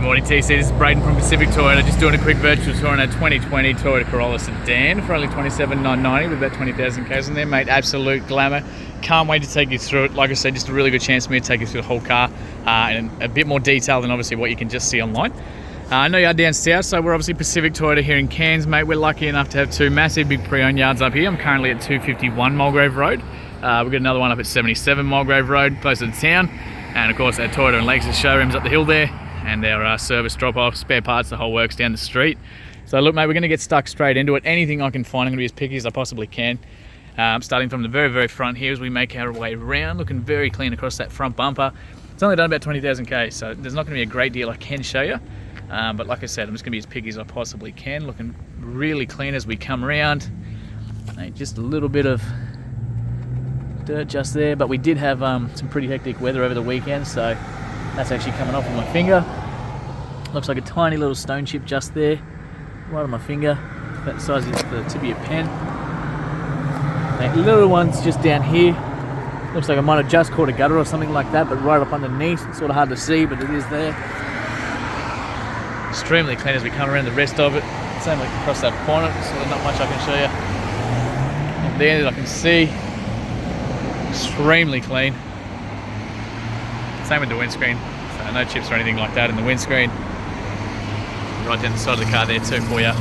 morning TC, this is Braden from Pacific Toyota, just doing a quick virtual tour on a 2020 Toyota Corolla Sedan for only $27,990 with about 20,000 k's on there, mate. Absolute glamour. Can't wait to take you through it. Like I said, just a really good chance for me to take you through the whole car in a bit more detail than obviously what you can just see online. I know you're down south, so we're obviously Pacific Toyota here in Cairns, mate. We're lucky enough to have two massive big pre-owned yards up here. I'm currently at 251 Mulgrave Road. We've got another one up at 77 Mulgrave Road, closer to town. And of course our Toyota and Lexus showrooms up the hill there. And our service drop-off, spare parts, the whole works down the street. So look, mate, we're going to get stuck straight into it. Anything I can find, I'm going to be as picky as I possibly can. Starting from the very, very front here as we make our way around, looking very clean across that front bumper. It's only done about 20,000 k's, so there's not going to be a great deal I can show you. But like I said, I'm just going to be as picky as I possibly can. Looking really clean as we come around. Just a little bit of dirt just there, but we did have some pretty hectic weather over the weekend, so that's actually coming off of my finger. Looks like a tiny little stone chip just there, right on my finger, about the size of the tip of your pen. Little ones just down here. Looks like I might have just caught a gutter or something like that, but right up underneath. It's sort of hard to see, but it is there. Extremely clean as we come around the rest of it. Same like across that corner, sort of not much I can show you. And there I can see, extremely clean. Same with the windscreen, so no chips or anything like that in the windscreen. Right down the side of the car there too for you.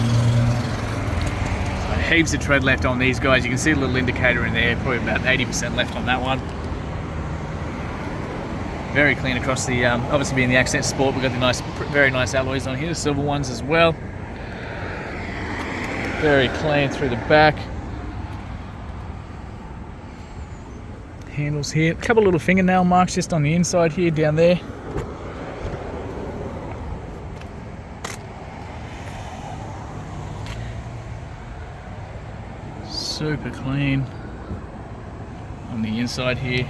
So heaps of tread left on these guys. You can see a little indicator in there, probably about 80% left on that one. Very clean across the, obviously being the Ascent Sport, we've got the nice, very nice alloys on here, the silver ones as well. Very clean through the back. Handles here, a couple little fingernail marks just on the inside here, down there. Super clean on the inside here.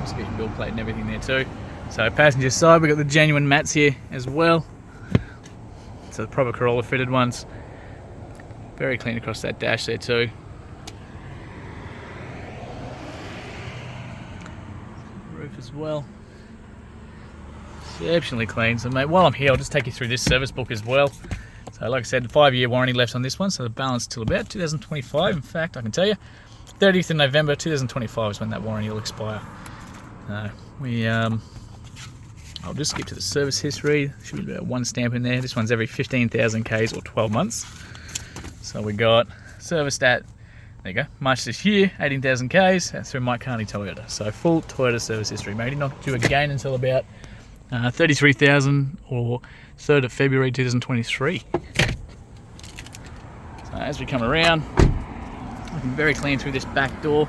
Let's get your bill plate and everything there too. So passenger side, we've got the genuine mats here as well. So the proper Corolla fitted ones. Very clean across that dash there too. Roof as well. Exceptionally clean. So mate, while I'm here, I'll just take you through this service book as well. So like I said, 5-year warranty left on this one, so the balance till about 2025. In fact, I can tell you, 30th of November 2025 is when that warranty will expire. I'll just skip to the service history. Should be about one stamp in there. This one's every 15,000 k's or 12 months. So we got serviced at, there you go, March this year, 18,000 k's. That's through Mike Carney Toyota. So full Toyota service history. Maybe not due again until about 33,000 or 3rd of February 2023. So as we come around, looking very clean through this back door.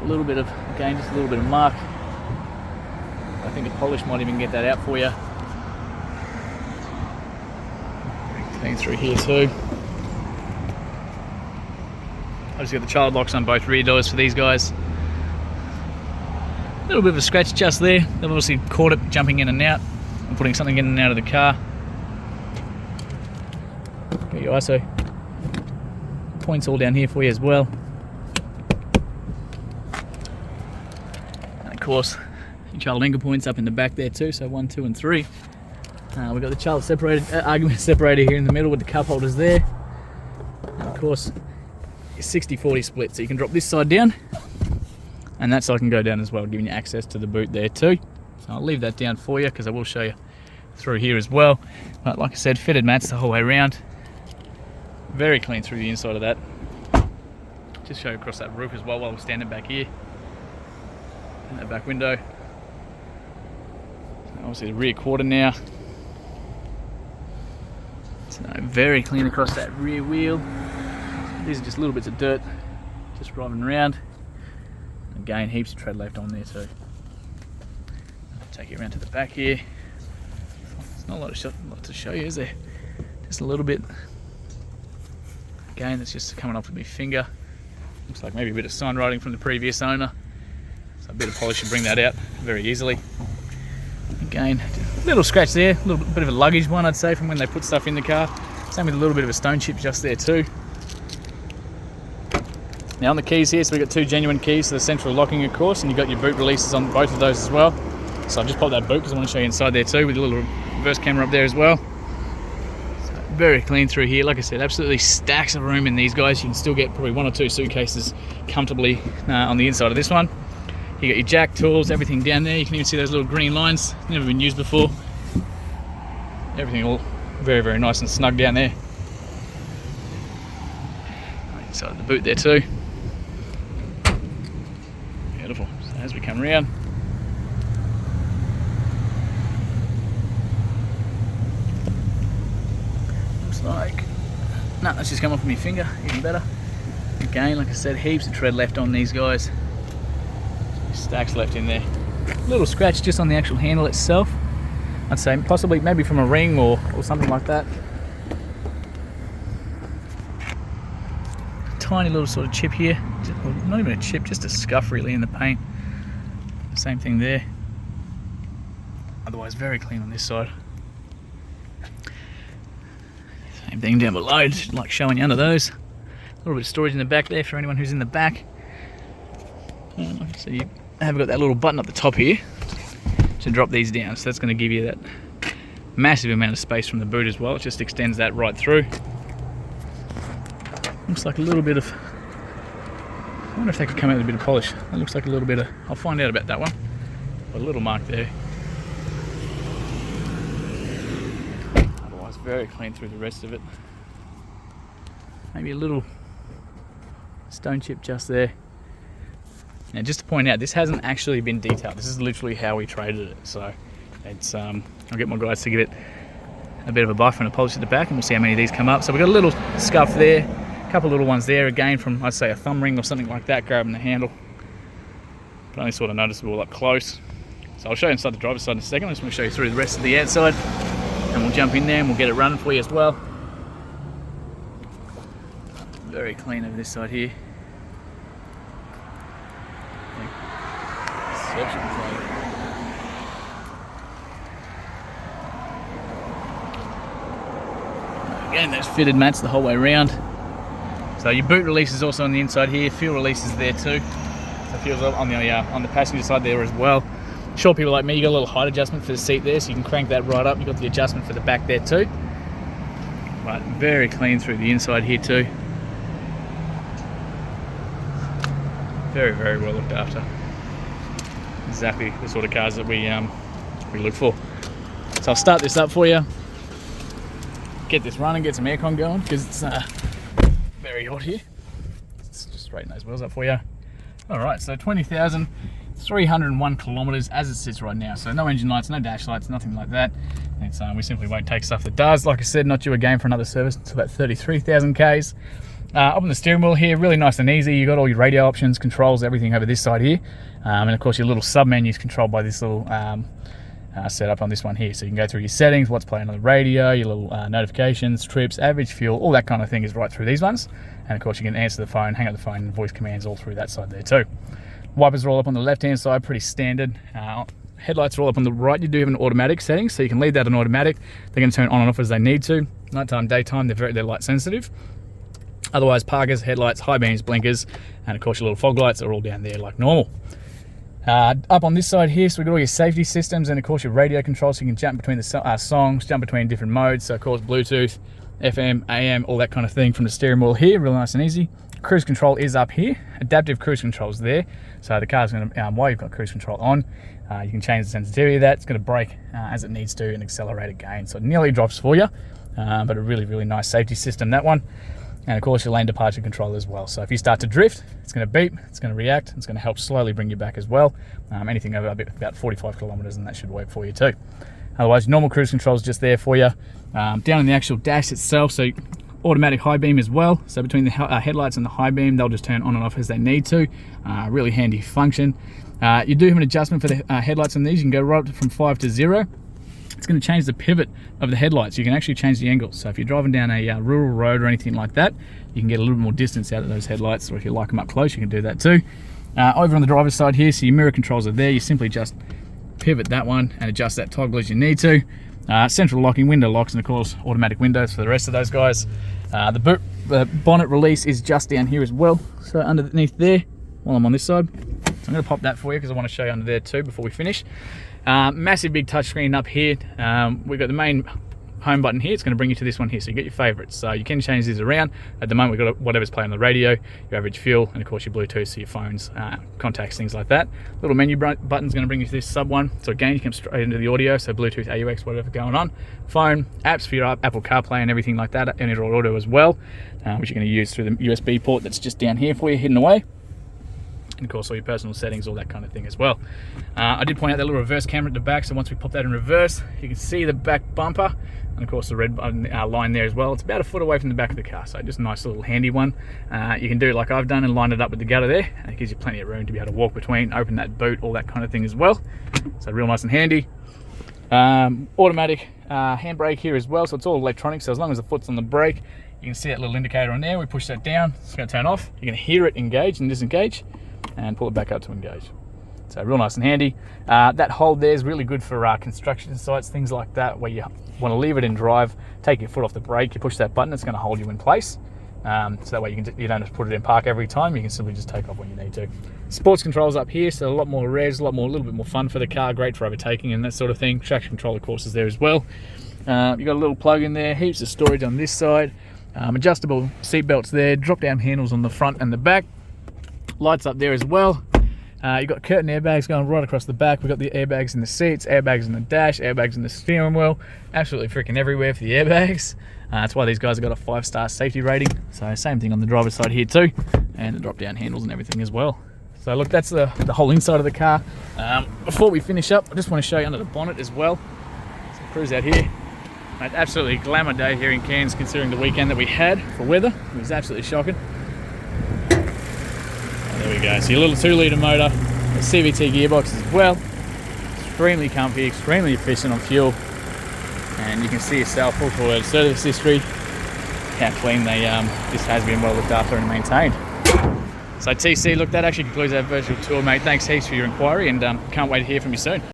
A little bit of, again, just a little bit of mark. I think a polish might even get that out for you. Very clean through here too. I've just got the child locks on both rear doors for these guys. A little bit of a scratch just there. They've obviously caught it jumping in and out and putting something in and out of the car. Got your ISO points all down here for you as well. And of course, your child anchor points up in the back there too, so 1, 2 and 3. We've got the child argument separator here in the middle with the cup holders there. And of course, your 60-40 split, so you can drop this side down and that side can go down as well, giving you access to the boot there too. So I'll leave that down for you because I will show you through here as well. But like I said, fitted mats the whole way around. Very clean through the inside of that. Just show you across that roof as well while we're standing back here. In that back window. So obviously the rear quarter now. So very clean across that rear wheel. These are just little bits of dirt just driving around. Again, heaps of tread left on there too. I'll take you around to the back here. There's not a lot to show you, is there? Just a little bit. Again, it's just coming off with my finger. Looks like maybe a bit of sign writing from the previous owner. So a bit of polish should bring that out very easily. Again, a little scratch there, a little bit of a luggage one I'd say from when they put stuff in the car. Same with a little bit of a stone chip just there too. Now on the keys here, so we've got two genuine keys to the central locking of course, and you've got your boot releases on both of those as well. So I've just popped that boot because I want to show you inside there too, with a little reverse camera up there as well. So very clean through here. Like I said, absolutely stacks of room in these guys. You can still get probably 1 or 2 suitcases comfortably on the inside of this one. You got your jack, tools, everything down there. You can even see those little green lines, never been used before. Everything all very, very nice and snug down there. Inside the boot there too. Beautiful. So as we come around, looks like, no, that's just come off my finger, even better. Again, like I said, heaps of tread left on these guys. Stacks left in there. Little scratch just on the actual handle itself. I'd say possibly maybe from a ring or something like that. Tiny little sort of chip here. Well, not even a chip, just a scuff really in the paint. Same thing there. Otherwise very clean on this side. Same thing down below, just like showing you under those. A little bit of storage in the back there for anyone who's in the back. So you have got that little button up the top here to drop these down, so that's going to give you that massive amount of space from the boot as well. It just extends that right through. Looks like a little bit of, I wonder if that could come out with a bit of polish. That looks like a little bit of, I'll find out about that one. A little mark there. Otherwise very clean through the rest of it. Maybe a little stone chip just there. Now just to point out, this hasn't actually been detailed. This is literally how we traded it. So it's, I'll get my guys to give it a bit of a buff and a polish at the back, and we'll see how many of these come up. So we've got a little scuff there, a couple of little ones there, again from, I'd say, a thumb ring or something like that, grabbing the handle. But only sort of noticeable up close. So I'll show you inside the driver's side in a second. I'm just going to show you through the rest of the outside, and we'll jump in there and we'll get it running for you as well. Very clean over this side here. Again, those fitted mats the whole way around. So your boot release is also on the inside here. Fuel release is there too. So fuel's on the passenger side there as well. Short people like me, you got a little height adjustment for the seat there, so you can crank that right up. You've got the adjustment for the back there too. But very clean through the inside here too. Very, very well looked after. Exactly the sort of cars that we look for. So I'll start this up for you, get this running, get some aircon going, because it's very hot here. Let's just straighten those wheels up for you. Alright, so 20,301 kilometers as it sits right now. So no engine lights, no dash lights, nothing like that. It's, we simply won't take stuff that does. Like I said, not due again for another service until about 33,000 Ks. Up on the steering wheel here, really nice and easy. You've got all your radio options, controls, everything over this side here. And of course your little sub menu is controlled by this little setup on this one here. So you can go through your settings, what's playing on the radio, your little notifications, trips, average fuel, all that kind of thing is right through these ones. And of course you can answer the phone, hang up the phone, and voice commands all through that side there too. Wipers are all up on the left hand side, pretty standard. Headlights are all up on the right. You do have an automatic setting, so you can leave that on automatic. They're going to turn on and off as they need to. Nighttime, daytime, they're light sensitive. Otherwise, parkers, headlights, high beams, blinkers, and of course your little fog lights are all down there like normal. Up on this side here, so we've got all your safety systems and of course your radio control, so you can jump between the songs, jump between different modes, so of course Bluetooth, FM, AM, all that kind of thing from the steering wheel here, real nice and easy. Cruise control is up here, adaptive cruise control is there, so the car's going to, while you've got cruise control on, you can change the sensitivity of that. It's going to brake as it needs to and accelerate again, so it nearly drops for you, but a really, really nice safety system, that one. And of course your lane departure control as well. So if you start to drift, it's going to beep, it's going to react, it's going to help slowly bring you back as well. Anything over about 45 kilometers, and that should work for you too. Otherwise, normal cruise control is just there for you. Down in the actual dash itself, so automatic high beam as well. So between the headlights and the high beam, they'll just turn on and off as they need to. Really handy function. You do have an adjustment for the headlights on these. You can go right from 5 to 0. It's going to change the pivot of the headlights. You can actually change the angles. So if you're driving down a rural road or anything like that, you can get a little more distance out of those headlights, or if you like them up close, you can do that too. Over on the driver's side here, so your mirror controls are there. You simply just pivot that one and adjust that toggle as you need to. Central locking, window locks, and of course automatic windows for the rest of those guys. The bonnet release is just down here as well, so underneath there while I'm on this side. So I'm going to pop that for you because I want to show you under there too before we finish. Massive big touchscreen up here. We've got the main home button here. It's going to bring you to this one here, so you get your favorites. So you can change these around. At the moment we've got whatever's playing on the radio, your average fuel, and of course your Bluetooth, so your phones, contacts, things like that. Little menu button's going to bring you to this sub one. So again, you come straight into the audio, so Bluetooth, AUX, whatever going on. Phone, apps for your Apple CarPlay and everything like that, and Android Auto as well, which you're going to use through the USB port that's just down here for you, hidden away. And of course all your personal settings, all that kind of thing as well. I did point out that little reverse camera at the back, so once we pop that in reverse, you can see the back bumper, and of course the red line there as well. It's about a foot away from the back of the car, so just a nice little handy one. You can do it like I've done and line it up with the gutter there, and it gives you plenty of room to be able to walk between, open that boot, all that kind of thing as well. So real nice and handy. Automatic handbrake here as well, so it's all electronic, so as long as the foot's on the brake, you can see that little indicator on there. We push that down, it's going to turn off. You're going to hear it engage and disengage, and pull it back up to engage. So real nice and handy. That hold there is really good for construction sites, things like that, where you want to leave it in drive, take your foot off the brake, you push that button, it's going to hold you in place. So that way you don't have to put it in park every time, you can simply just take off when you need to. Sports controls up here, so a lot more res, a little bit more fun for the car, great for overtaking and that sort of thing. Traction control of course is there as well. You've got a little plug in there, heaps of storage on this side, adjustable seat belts there, drop down handles on the front and the back. Lights up there as well. You've got curtain airbags going right across the back. We've got the airbags in the seats, airbags in the dash, airbags in the steering wheel. Absolutely freaking everywhere for the airbags. That's why these guys have got a 5-star safety rating. So same thing on the driver's side here too. And the drop down handles and everything as well. So look, that's the whole inside of the car. Before we finish up, I just want to show you under the bonnet as well. So cruise out here. Mate, absolutely glamour day here in Cairns considering the weekend that we had for weather. It was absolutely shocking. There we go, so your little 2-litre motor, the CVT gearbox as well. Extremely comfy, extremely efficient on fuel. And you can see yourself full forward service history, how clean this has been well looked after and maintained. So TC, look, that actually concludes our virtual tour, mate. Thanks heaps for your inquiry, and can't wait to hear from you soon.